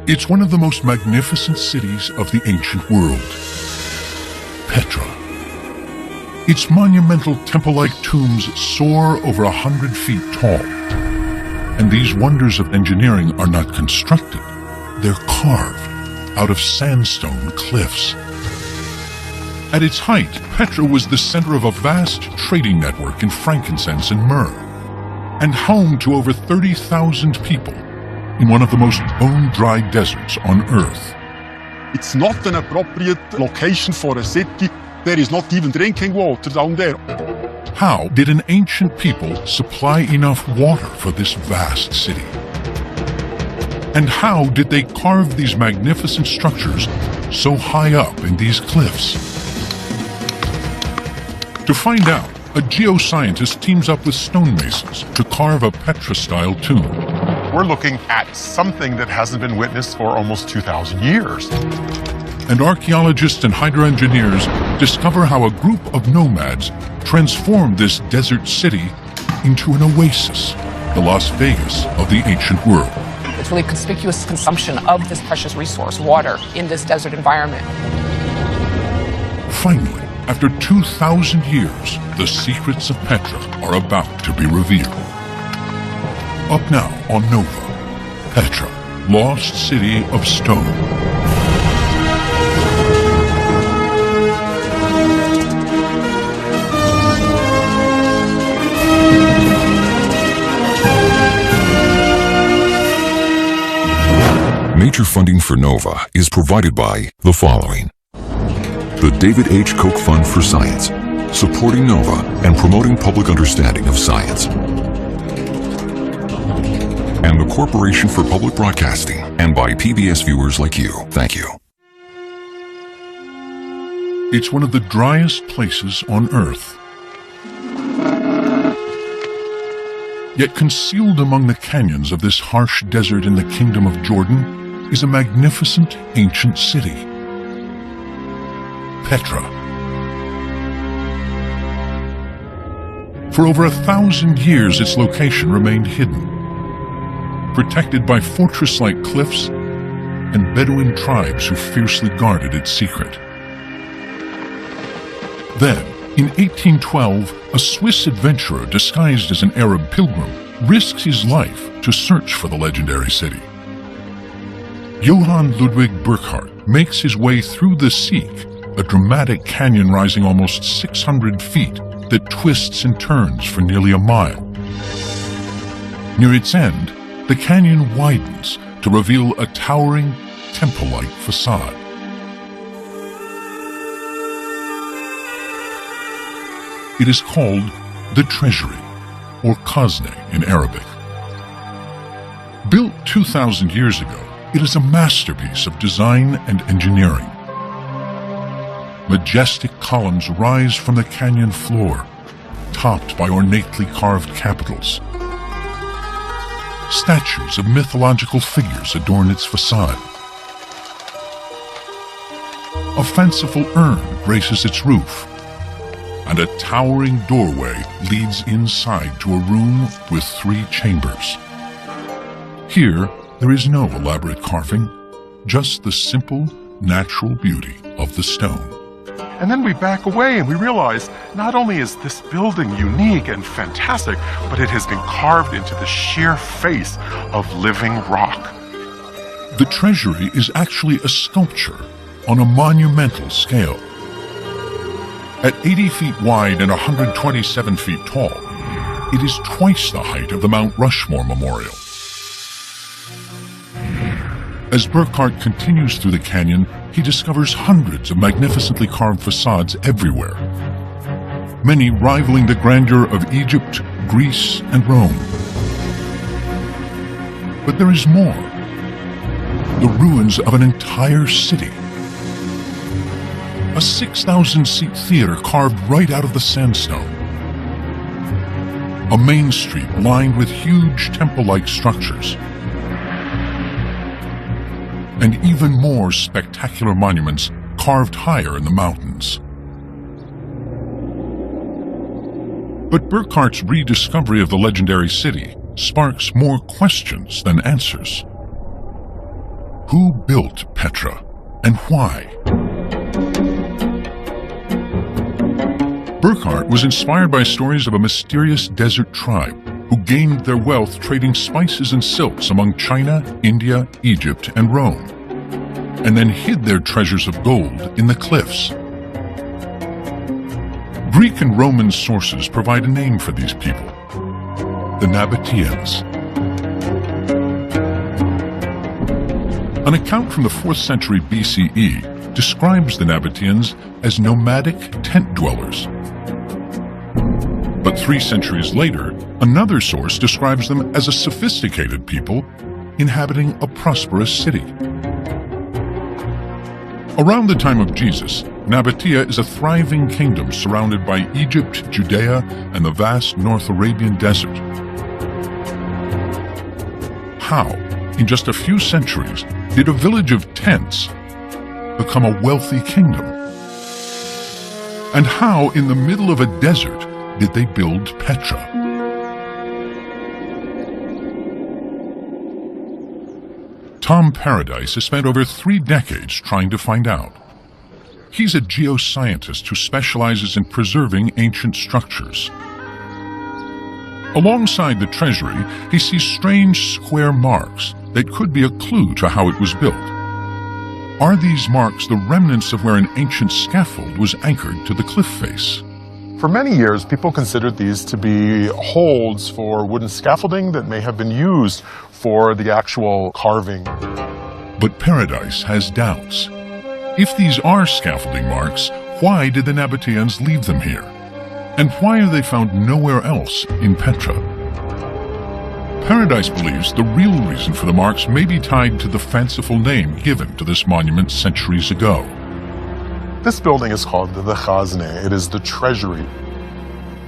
It's one of the most magnificent cities of the ancient world, Petra. Its monumental temple-like tombs soar over 100 feet tall. And these wonders of engineering are not constructed, they're carved out of sandstone cliffs. At its height, Petra was the center of a vast trading network in frankincense and myrrh, and home to over 30,000 people in one of the most bone-dry deserts on Earth. It's not an appropriate location for a city. There is not even drinking water down there. How did an ancient people supply enough water for this vast city? And how did they carve these magnificent structures so high up in these cliffs? To find out, a geoscientist teams up with stonemasons to carve a Petra-style tomb. We're looking at something that hasn't been witnessed for almost 2,000 years. And archaeologists and hydroengineers discover how a group of nomads transformed this desert city into an oasis, the Las Vegas of the ancient world. It's really conspicuous consumption of this precious resource, water, in this desert environment. Finally, after 2,000 years, the secrets of Petra are about to be revealed. Up now on Nova, Petra, Lost City of Stone. Major funding for NOVA is provided by the following: the David H. Koch Fund for Science, supporting NOVA and promoting public understanding of science, and the Corporation for Public Broadcasting, and by PBS viewers like you. Thank you. It's one of the driest places on Earth. Yet concealed among the canyons of this harsh desert in the Kingdom of Jordan is a magnificent ancient city, Petra. For over 1,000 years, its location remained hidden, protected by fortress-like cliffs and Bedouin tribes who fiercely guarded its secret. Then, in 1812, a Swiss adventurer disguised as an Arab pilgrim risks his life to search for the legendary city. Johann Ludwig Burckhardt makes his way through the Sieg, a dramatic canyon rising almost 600 feet that twists and turns for nearly a mile. Near its end, the canyon widens to reveal a towering, temple-like facade. It is called the Treasury, or Khazne in Arabic. Built 2,000 years ago, it is a masterpiece of design and engineering. Majestic columns rise from the canyon floor, topped by ornately carved capitals. Statues of mythological figures adorn its facade. A fanciful urn graces its roof, and a towering doorway leads inside to a room with 3 chambers. Here, there is no elaborate carving, just the simple, natural beauty of the stone. And then we back away and we realize not only is this building unique and fantastic, but it has been carved into the sheer face of living rock. The treasury is actually a sculpture on a monumental scale. At 80 feet wide and 127 feet tall, it is twice the height of the Mount Rushmore Memorial. As Burckhardt continues through the canyon, he discovers hundreds of magnificently carved facades everywhere, many rivaling the grandeur of Egypt, Greece, and Rome. But there is more: the ruins of an entire city. A 6,000-seat theater carved right out of the sandstone. A main street lined with huge temple-like structures. And even more spectacular monuments carved higher in the mountains. But Burckhardt's rediscovery of the legendary city sparks more questions than answers. Who built Petra and why? Burckhardt was inspired by stories of a mysterious desert tribe who gained their wealth trading spices and silks among China, India, Egypt, and Rome, and then hid their treasures of gold in the cliffs. Greek and Roman sources provide a name for these people: the Nabataeans. An account from the 4th century BCE describes the Nabataeans as nomadic tent dwellers. But 3 centuries later, another source describes them as a sophisticated people inhabiting a prosperous city. Around the time of Jesus, Nabataea is a thriving kingdom surrounded by Egypt, Judea, and the vast North Arabian desert. How, in just a few centuries, did a village of tents become a wealthy kingdom? And how, in the middle of a desert, did they build Petra? Tom Paradise has spent over 3 decades trying to find out. He's a geoscientist who specializes in preserving ancient structures. Alongside the treasury, he sees strange square marks that could be a clue to how it was built. Are these marks the remnants of where an ancient scaffold was anchored to the cliff face? For many years, people considered these to be holds for wooden scaffolding that may have been used for the actual carving. But Paradise has doubts. If these are scaffolding marks, why did the Nabataeans leave them here? And why are they found nowhere else in Petra? Paradise believes the real reason for the marks may be tied to the fanciful name given to this monument centuries ago. This building is called the Khazne. It is the treasury.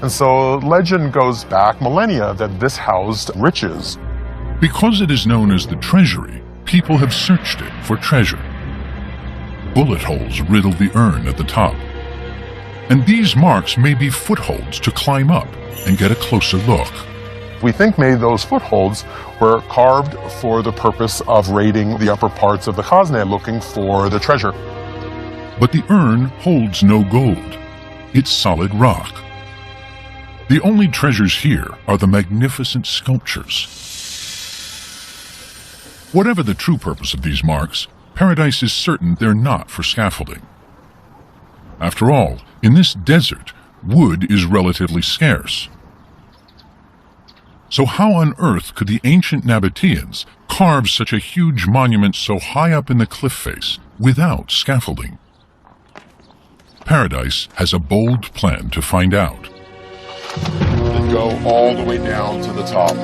And so legend goes back millennia that this housed riches. Because it is known as the treasury, people have searched it for treasure. Bullet holes riddle the urn at the top. And these marks may be footholds to climb up and get a closer look. We think maybe those footholds were carved for the purpose of raiding the upper parts of the Khazne, looking for the treasure. But the urn holds no gold. It's solid rock. The only treasures here are the magnificent sculptures. Whatever the true purpose of these marks, Paradise is certain they're not for scaffolding. After all, in this desert, wood is relatively scarce. So how on earth could the ancient Nabataeans carve such a huge monument so high up in the cliff face without scaffolding? Paradise has a bold plan to find out. They go all the way down to the top.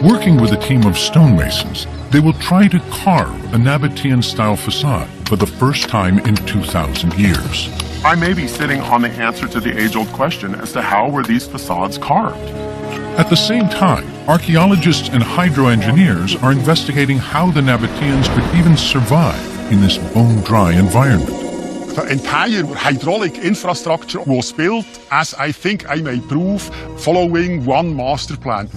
Working with a team of stonemasons, they will try to carve a Nabataean-style facade for the first time in 2,000 years. I may be sitting on the answer to the age-old question as to how were these facades carved. At the same time, archaeologists and hydro-engineers are investigating how the Nabataeans could even survive in this bone-dry environment. The entire hydraulic infrastructure was built, as I think I may prove, following one master plan.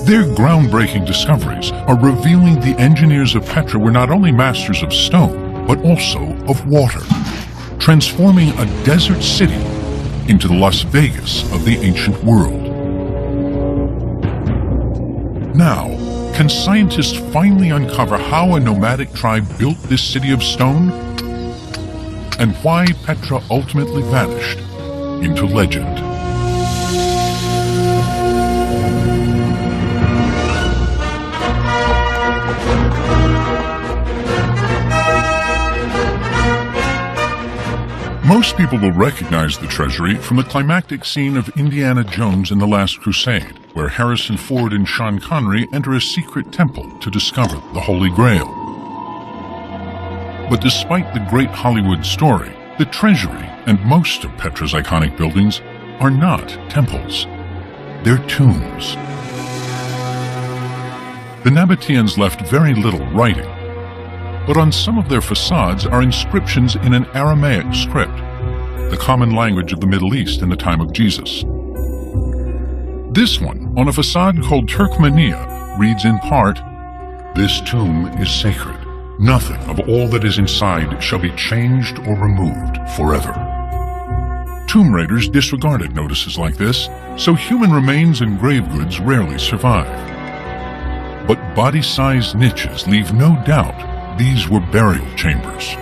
Their groundbreaking discoveries are revealing the engineers of Petra were not only masters of stone, but also of water, transforming a desert city into the Las Vegas of the ancient world. Now, can scientists finally uncover how a nomadic tribe built this city of stone? And why Petra ultimately vanished into legend. Most people will recognize the treasury from the climactic scene of Indiana Jones in The Last Crusade, where Harrison Ford and Sean Connery enter a secret temple to discover the Holy Grail. But despite the great Hollywood story, the treasury and most of Petra's iconic buildings are not temples. They're tombs. The Nabataeans left very little writing, but on some of their facades are inscriptions in an Aramaic script, the common language of the Middle East in the time of Jesus. This one, on a facade called Turkmenia, reads in part, This tomb is sacred. Nothing of all that is inside shall be changed or removed forever. Tomb raiders disregarded notices like this, so human remains and grave goods rarely survive. But body-sized niches leave no doubt these were burial chambers.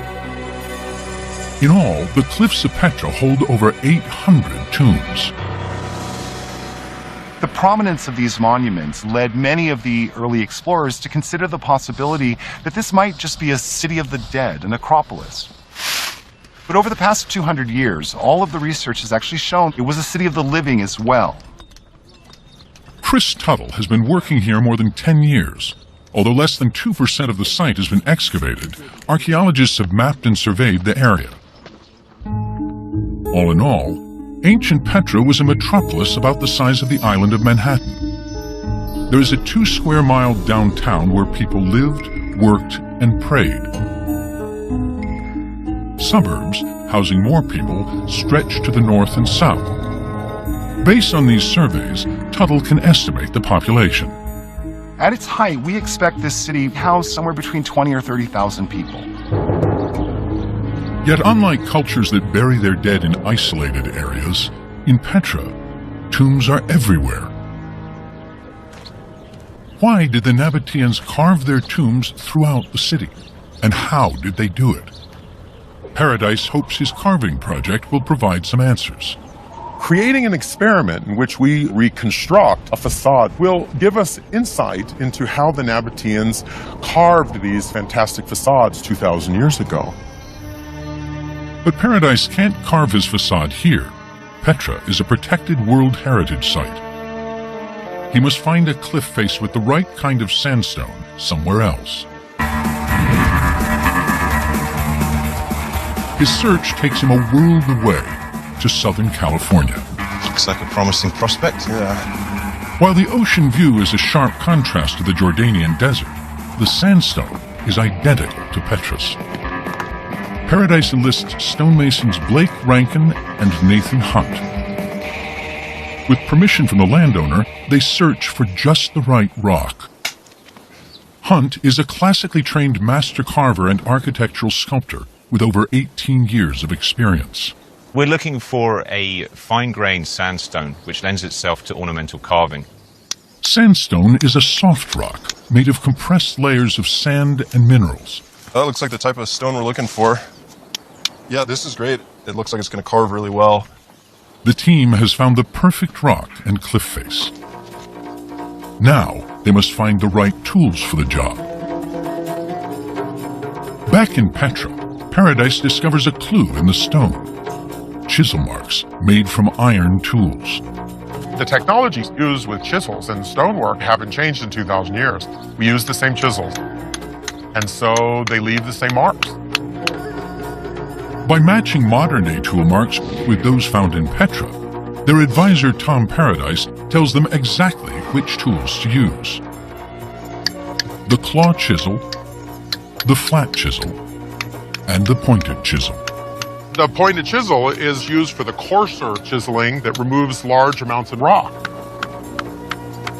In all, the cliffs of Petra hold over 800 tombs. The prominence of these monuments led many of the early explorers to consider the possibility that this might just be a city of the dead, an acropolis. But over the past 200 years, all of the research has actually shown it was a city of the living as well. Chris Tuttle has been working here more than 10 years. Although less than 2% of the site has been excavated, archaeologists have mapped and surveyed the area. All in all, ancient Petra was a metropolis about the size of the island of Manhattan. There is a 2-square-mile downtown where people lived, worked, and prayed. Suburbs, housing more people, stretch to the north and south. Based on these surveys, Tuttle can estimate the population. At its height, we expect this city housed somewhere between 20 or 30,000 people. Yet unlike cultures that bury their dead in isolated areas, in Petra, tombs are everywhere. Why did the Nabataeans carve their tombs throughout the city? And how did they do it? Paradise hopes his carving project will provide some answers. Creating an experiment in which we reconstruct a facade will give us insight into how the Nabataeans carved these fantastic facades 2,000 years ago. But Paradise can't carve his facade here. Petra is a protected World Heritage Site. He must find a cliff face with the right kind of sandstone somewhere else. His search takes him a world away to Southern California. Looks like a promising prospect. Yeah. While the ocean view is a sharp contrast to the Jordanian desert, the sandstone is identical to Petra's. Paradise enlists stonemasons Blake Rankin and Nathan Hunt. With permission from the landowner, they search for just the right rock. Hunt is a classically trained master carver and architectural sculptor with over 18 years of experience. We're looking for a fine-grained sandstone which lends itself to ornamental carving. Sandstone is a soft rock made of compressed layers of sand and minerals. That looks like the type of stone we're looking for. Yeah, this is great. It looks like it's going to carve really well. The team has found the perfect rock and cliff face. Now they must find the right tools for the job. Back in Petra, Paradise discovers a clue in the stone. Chisel marks made from iron tools. The technologies used with chisels and stonework haven't changed in 2,000 years. We use the same chisels, and so they leave the same marks. By matching modern-day tool marks with those found in Petra, their advisor Tom Paradise tells them exactly which tools to use. The claw chisel, the flat chisel, and the pointed chisel. The pointed chisel is used for the coarser chiseling that removes large amounts of rock.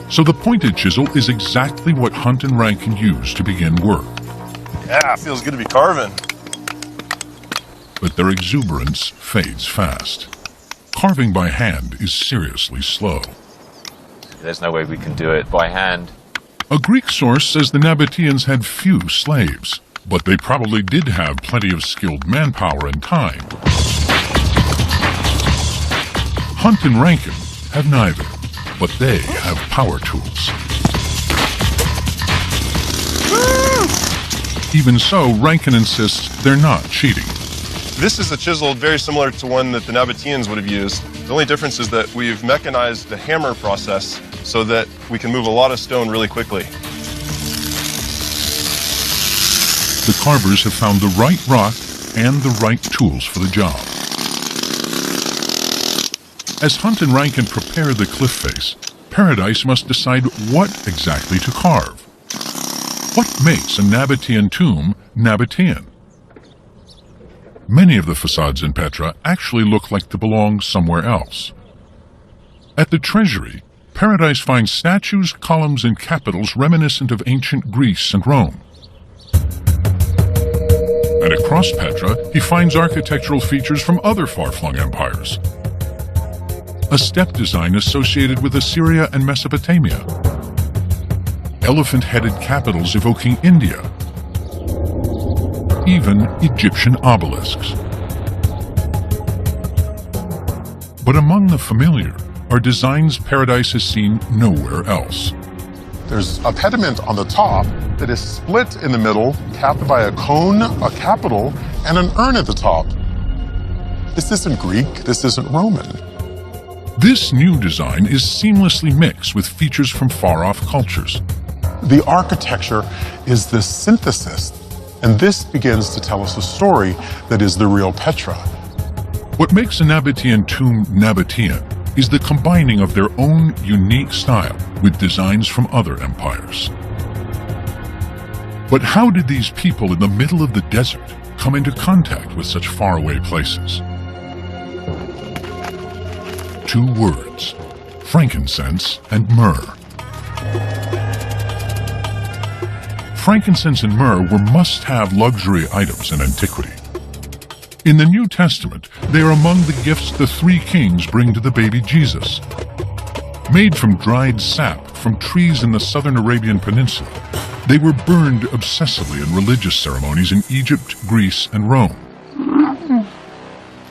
So the pointed chisel is exactly what Hunt and Rankin used to begin work. Yeah, it feels good to be carving. But their exuberance fades fast. Carving by hand is seriously slow. There's no way we can do it by hand. A Greek source says the Nabataeans had few slaves, but they probably did have plenty of skilled manpower and time. Hunt and Rankin have neither, but they have power tools. Even so, Rankin insists they're not cheating. This is a chisel very similar to one that the Nabataeans would have used. The only difference is that we've mechanized the hammer process so that we can move a lot of stone really quickly. The carvers have found the right rock and the right tools for the job. As Hunt and Rankin prepare the cliff face, Paradise must decide what exactly to carve. What makes a Nabataean tomb Nabataean? Many of the facades in Petra actually look like they belong somewhere else. At the treasury, Paradise finds statues, columns, and capitals reminiscent of ancient Greece and Rome. And across Petra, he finds architectural features from other far-flung empires. A step design associated with Assyria and Mesopotamia. Elephant-headed capitals evoking India. Even Egyptian obelisks. But among the familiar are designs Paradise has seen nowhere else. There's a pediment on the top that is split in the middle, capped by a cone, a capital, and an urn at the top. This isn't Greek, this isn't Roman. This new design is seamlessly mixed with features from far-off cultures. The architecture is this synthesis, and this begins to tell us a story that is the real Petra. What makes a Nabataean tomb Nabataean is the combining of their own unique style with designs from other empires. But how did these people in the middle of the desert come into contact with such faraway places? 2 words: frankincense and myrrh. Frankincense and myrrh were must-have luxury items in antiquity. In the New Testament, they are among the gifts the 3 kings bring to the baby Jesus. Made from dried sap from trees in the southern Arabian Peninsula, they were burned obsessively in religious ceremonies in Egypt, Greece, and Rome.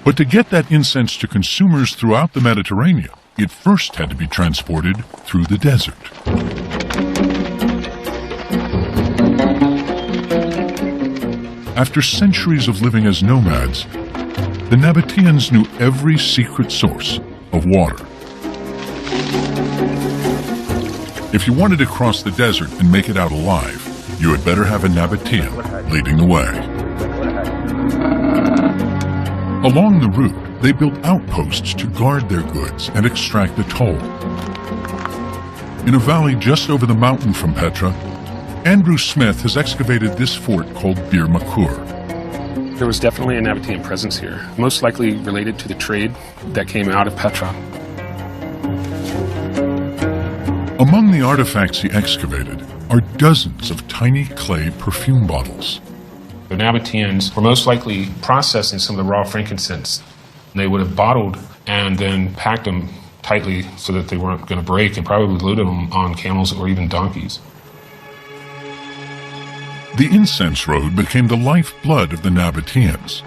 But to get that incense to consumers throughout the Mediterranean, it first had to be transported through the desert. After centuries of living as nomads, the Nabataeans knew every secret source of water. If you wanted to cross the desert and make it out alive, you had better have a Nabataean leading the way. Along the route, they built outposts to guard their goods and extract a toll. In a valley just over the mountain from Petra, Andrew Smith has excavated this fort called Bir Makur. There was definitely a Nabataean presence here, most likely related to the trade that came out of Petra. Among the artifacts he excavated are dozens of tiny clay perfume bottles. The Nabataeans were most likely processing some of the raw frankincense. They would have bottled and then packed them tightly so that they weren't going to break, and probably loaded them on camels or even donkeys. The incense road became the lifeblood of the Nabataeans,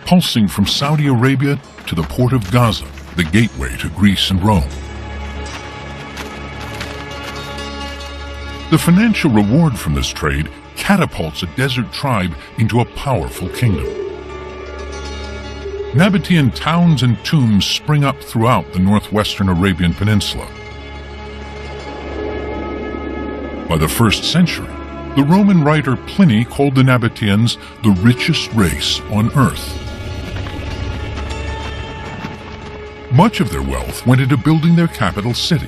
pulsing from Saudi Arabia to the port of Gaza, the gateway to Greece and Rome. The financial reward from this trade catapults a desert tribe into a powerful kingdom. Nabataean towns and tombs spring up throughout the northwestern Arabian Peninsula. By the 1st century, the Roman writer Pliny called the Nabataeans the richest race on earth. Much of their wealth went into building their capital city,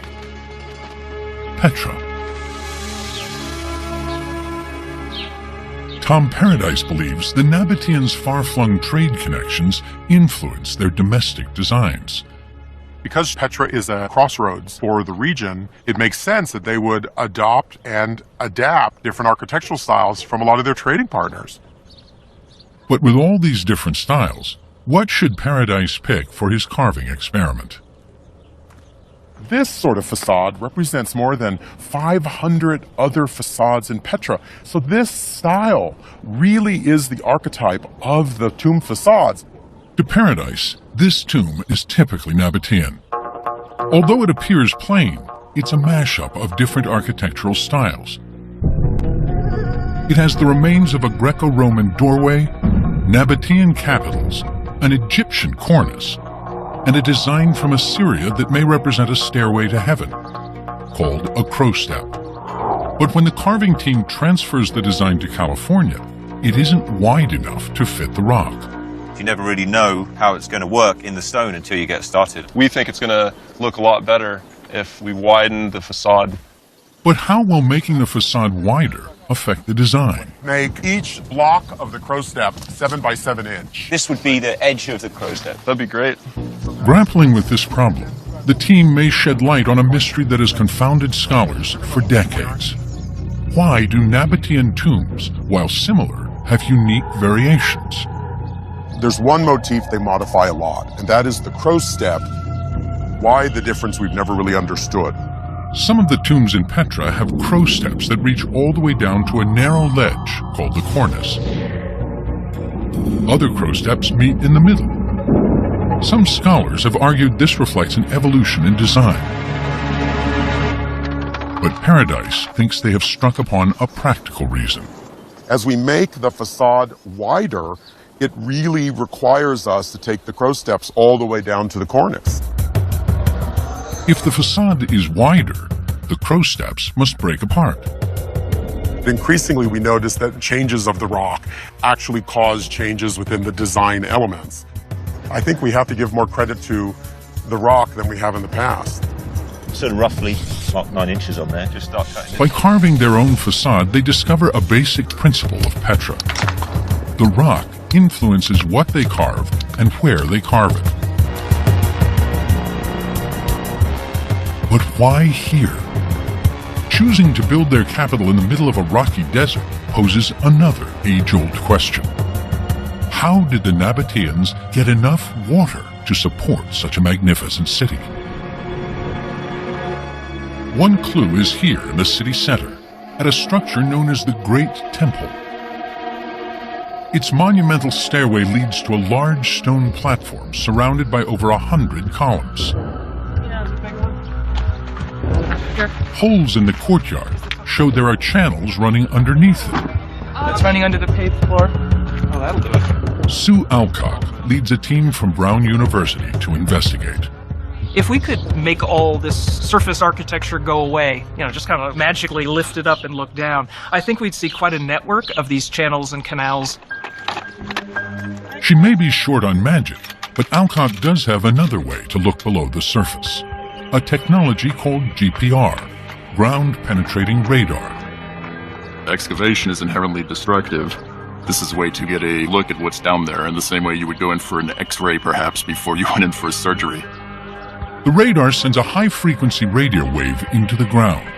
Petra. Tom Paradise believes the Nabataeans' far-flung trade connections influenced their domestic designs. Because Petra is a crossroads for the region, it makes sense that they would adopt and adapt different architectural styles from a lot of their trading partners. But with all these different styles, what should Paradise pick for his carving experiment? This sort of facade represents more than 500 other facades in Petra. So this style really is the archetype of the tomb facades. To Paradise, this tomb is typically Nabataean. Although it appears plain, it's a mashup of different architectural styles. It has the remains of a Greco-Roman doorway, Nabataean capitals, an Egyptian cornice, and a design from Assyria that may represent a stairway to heaven, called a crow step. But when the carving team transfers the design to California, it isn't wide enough to fit the rock. You never really know how it's going to work in the stone until you get started. We think it's going to look a lot better if we widen the facade. But how will making the facade wider affect the design? Make each block of the crow step 7 by 7 inch. This would be the edge of the crow step. That'd be great. Grappling with this problem, the team may shed light on a mystery that has confounded scholars for decades. Why do Nabataean tombs, while similar, have unique variations? There's one motif they modify a lot, and that is the crow step. Why the difference we've never really understood. Some of the tombs in Petra have crow steps that reach all the way down to a narrow ledge called the cornice. Other crow steps meet in the middle. Some scholars have argued this reflects an evolution in design. But Paradise thinks they have struck upon a practical reason. As we make the facade wider, it really requires us to take the crow steps all the way down to the cornice. If the facade is wider, the crow steps must break apart. Increasingly, we notice that changes of the rock actually cause changes within the design elements. I think we have to give more credit to the rock than we have in the past. Sort of roughly mark 9 inches on there, just start cutting it. By carving their own facade, they discover a basic principle of Petra. The rock influences what they carve and where they carve it. But why here? Choosing to build their capital in the middle of a rocky desert poses another age-old question. How did the Nabataeans get enough water to support such a magnificent city? One clue is here in the city center, at a structure known as the Great Temple. Its monumental stairway leads to a large stone platform surrounded by over 100 columns. Holes in the courtyard show there are channels running underneath it. It's running under the paved floor. Oh, that'll do it. Sue Alcock leads a team from Brown University to investigate. If we could make all this surface architecture go away, just kind of magically lift it up and look down, I think we'd see quite a network of these channels and canals. She may be short on magic, but Alcock does have another way to look below the surface. A technology called GPR, ground-penetrating radar. Excavation is inherently destructive. This is a way to get a look at what's down there in the same way you would go in for an X-ray perhaps before you went in for a surgery. The radar sends a high-frequency radio wave into the ground.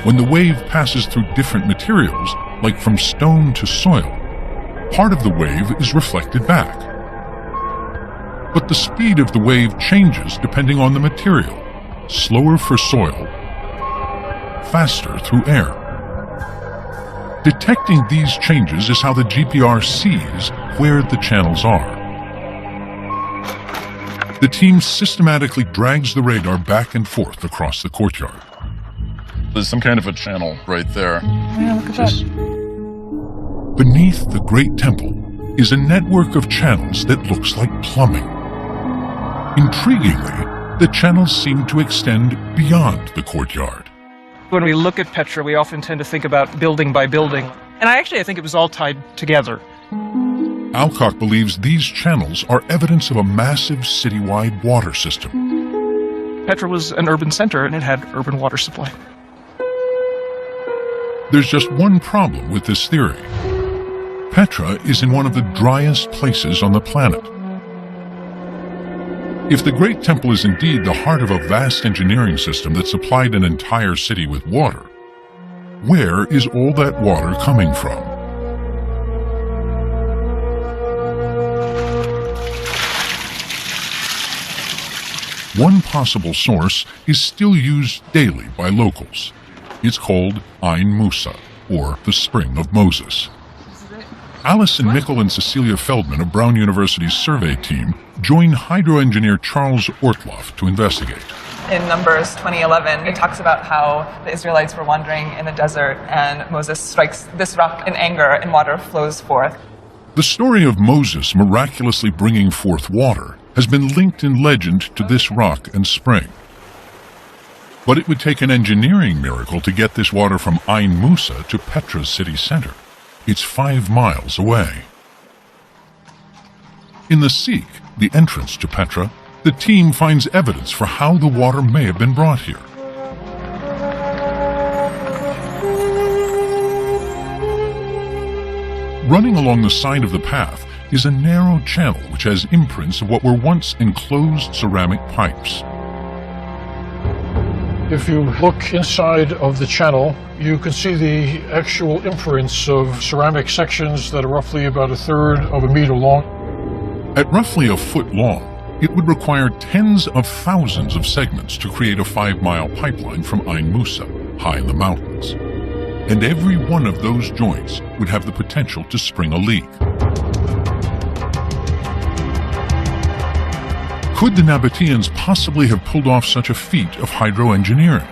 When the wave passes through different materials, like from stone to soil, part of the wave is reflected back. But the speed of the wave changes depending on the material, slower for soil, faster through air. Detecting these changes is how the GPR sees where the channels are. The team systematically drags the radar back and forth across the courtyard. There's some kind of a channel right there. Yeah, look at that. Beneath the Great Temple is a network of channels that looks like plumbing. Intriguingly, the channels seem to extend beyond the courtyard. When we look at Petra, we often tend to think about building by building. And I think it was all tied together. Alcock believes these channels are evidence of a massive citywide water system. Petra was an urban center and it had urban water supply. There's just one problem with this theory. Petra is in one of the driest places on the planet. If the Great Temple is indeed the heart of a vast engineering system that supplied an entire city with water, where is all that water coming from? One possible source is still used daily by locals. It's called Ain Musa, or the Spring of Moses. Alison Mickle and Cecilia Feldman of Brown University's survey team joined hydroengineer Charles Ortloff to investigate. In Numbers 20:11, it talks about how the Israelites were wandering in the desert and Moses strikes this rock in anger and water flows forth. The story of Moses miraculously bringing forth water has been linked in legend to this rock and spring. But it would take an engineering miracle to get this water from Ain Musa to Petra's city center. It's 5 miles away. In the Sikh, the entrance to Petra, the team finds evidence for how the water may have been brought here. Running along the side of the path is a narrow channel which has imprints of what were once enclosed ceramic pipes. If you look inside of the channel, you can see the actual imprints of ceramic sections that are roughly about 1/3 of a meter long. At roughly a foot long, it would require tens of thousands of segments to create a 5-mile pipeline from Ain Musa, high in the mountains. And every one of those joints would have the potential to spring a leak. Could the Nabataeans possibly have pulled off such a feat of hydroengineering?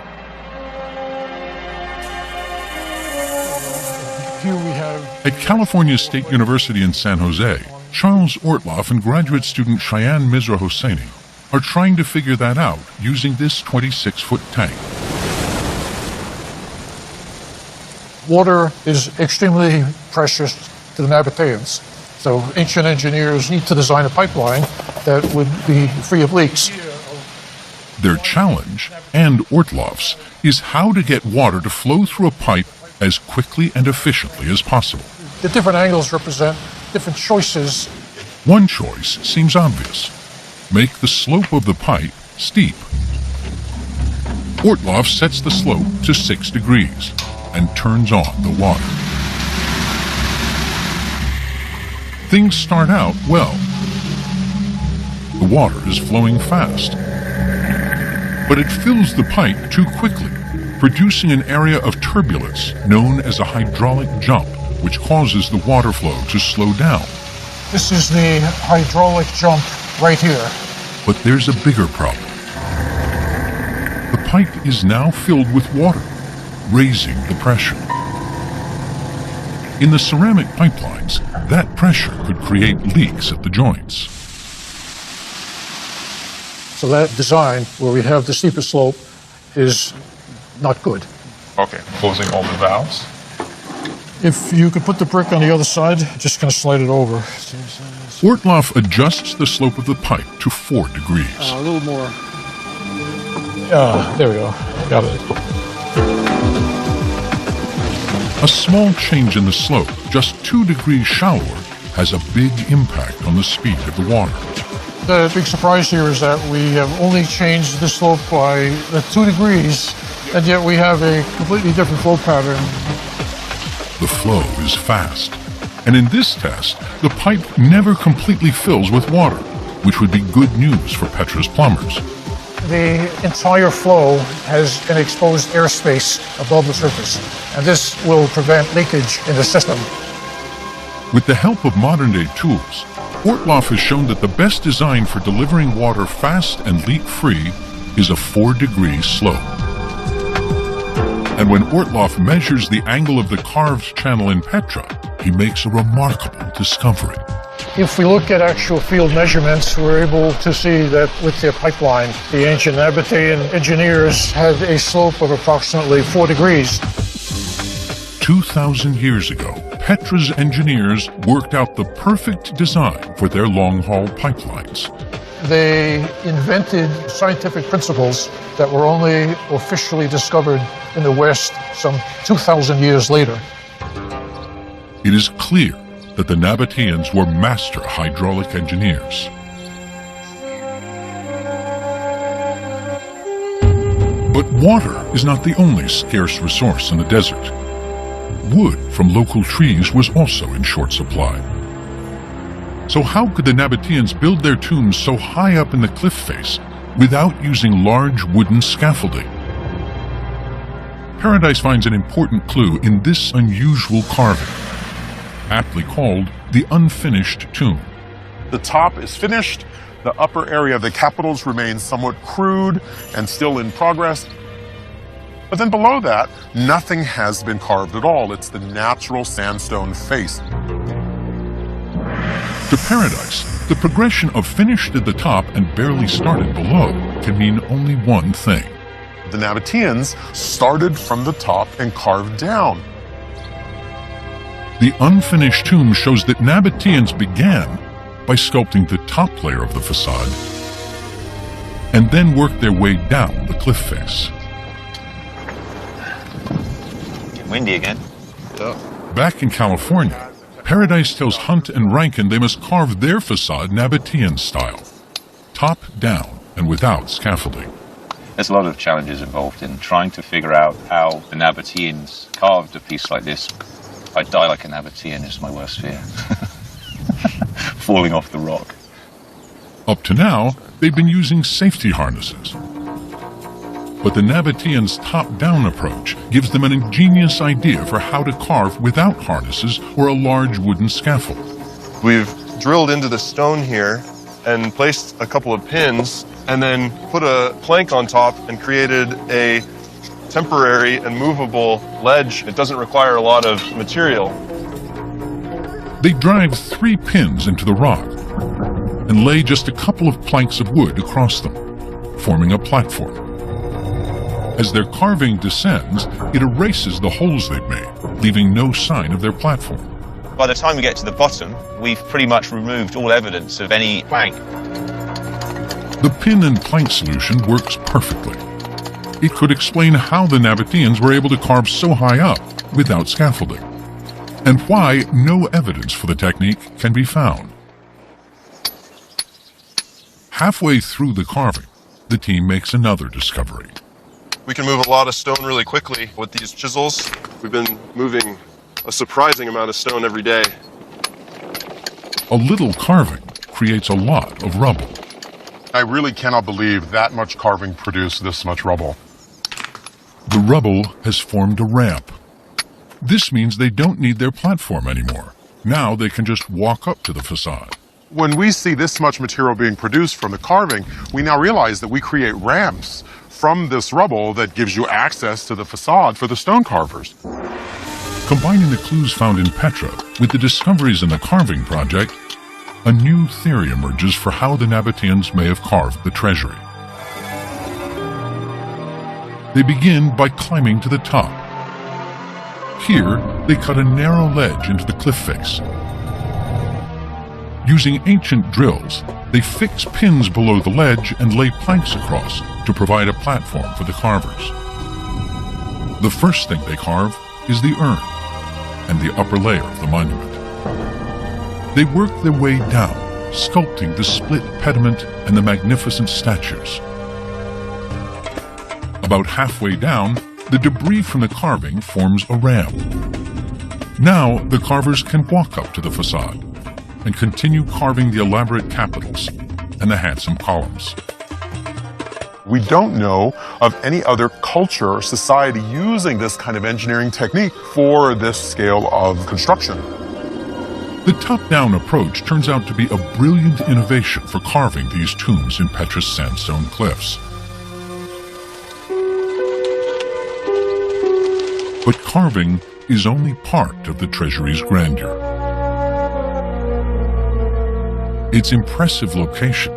Here we have... At California State University in San Jose, Charles Ortloff and graduate student Cheyenne Mizra Hosseini are trying to figure that out using this 26-foot tank. Water is extremely precious to the Nabataeans. So ancient engineers need to design a pipeline that would be free of leaks. Their challenge, and Ortloff's, is how to get water to flow through a pipe as quickly and efficiently as possible. The different angles represent different choices. One choice seems obvious. Make the slope of the pipe steep. Ortloff sets the slope to 6 degrees and turns on the water. Things start out well. The water is flowing fast, but it fills the pipe too quickly, producing an area of turbulence known as a hydraulic jump, which causes the water flow to slow down. This is the hydraulic jump right here. But there's a bigger problem. The pipe is now filled with water, raising the pressure. In the ceramic pipelines, that pressure could create leaks at the joints. So that design, where we have the steeper slope, is not good. Okay, closing all the valves. If you could put the brick on the other side, just going to slide it over. Ortloff adjusts the slope of the pipe to 4 degrees. A little more. There we go. Got it. A small change in the slope, just 2 degrees shallower, has a big impact on the speed of the water. The big surprise here is that we have only changed the slope by 2 degrees, and yet we have a completely different flow pattern. The flow is fast, and in this test, the pipe never completely fills with water, which would be good news for Petra's plumbers. The entire flow has an exposed airspace above the surface, and this will prevent leakage in the system. With the help of modern-day tools, Ortloff has shown that the best design for delivering water fast and leak-free is a 4-degree slope. And when Ortloff measures the angle of the carved channel in Petra, he makes a remarkable discovery. If we look at actual field measurements, we're able to see that with their pipeline, the ancient Nabataean engineers had a slope of approximately 4 degrees. 2,000 years ago, Petra's engineers worked out the perfect design for their long-haul pipelines. They invented scientific principles that were only officially discovered in the West some 2,000 years later. It is clear that the Nabataeans were master hydraulic engineers. But water is not the only scarce resource in the desert. Wood from local trees was also in short supply. So how could the Nabataeans build their tombs so high up in the cliff face without using large wooden scaffolding? Paradise finds an important clue in this unusual carving, aptly called the unfinished tomb. The top is finished. The upper area of the capitals remains somewhat crude and still in progress. But then below that, nothing has been carved at all. It's the natural sandstone face. To Paradise, the progression of finished at the top and barely started below can mean only one thing. The Nabataeans started from the top and carved down. The unfinished tomb shows that Nabataeans began by sculpting the top layer of the facade and then worked their way down the cliff face. Windy again. Back in California, Paradise tells Hunt and Rankin they must carve their facade Nabataean style, top down and without scaffolding. There's a lot of challenges involved in trying to figure out how the Nabataeans carved a piece like this. I die like a Nabataean is my worst fear. Falling off the rock. Up to now, they've been using safety harnesses. But the Nabataeans' top-down approach gives them an ingenious idea for how to carve without harnesses or a large wooden scaffold. We've drilled into the stone here and placed a couple of pins and then put a plank on top and created a temporary and movable ledge. It doesn't require a lot of material. They drive 3 pins into the rock and lay just a couple of planks of wood across them, forming a platform. As their carving descends, it erases the holes they've made, leaving no sign of their platform. By the time we get to the bottom, we've pretty much removed all evidence of any plank. The pin and plank solution works perfectly. It could explain how the Nabataeans were able to carve so high up without scaffolding, and why no evidence for the technique can be found. Halfway through the carving, the team makes another discovery. We can move a lot of stone really quickly with these chisels. We've been moving a surprising amount of stone every day. A little carving creates a lot of rubble. I really cannot believe that much carving produced this much rubble. The rubble has formed a ramp. This means they don't need their platform anymore. Now they can just walk up to the facade. When we see this much material being produced from the carving, we now realize that we create ramps from this rubble that gives you access to the facade for the stone carvers. Combining the clues found in Petra with the discoveries in the carving project, a new theory emerges for how the Nabataeans may have carved the treasury. They begin by climbing to the top. Here, they cut a narrow ledge into the cliff face. Using ancient drills, they fix pins below the ledge and lay planks across to provide a platform for the carvers. The first thing they carve is the urn and the upper layer of the monument. They work their way down, sculpting the split pediment and the magnificent statues. About halfway down, the debris from the carving forms a ramp. Now the carvers can walk up to the facade and continue carving the elaborate capitals and the handsome columns. We don't know of any other culture or society using this kind of engineering technique for this scale of construction. The top-down approach turns out to be a brilliant innovation for carving these tombs in Petra's sandstone cliffs. But carving is only part of the treasury's grandeur. Its impressive location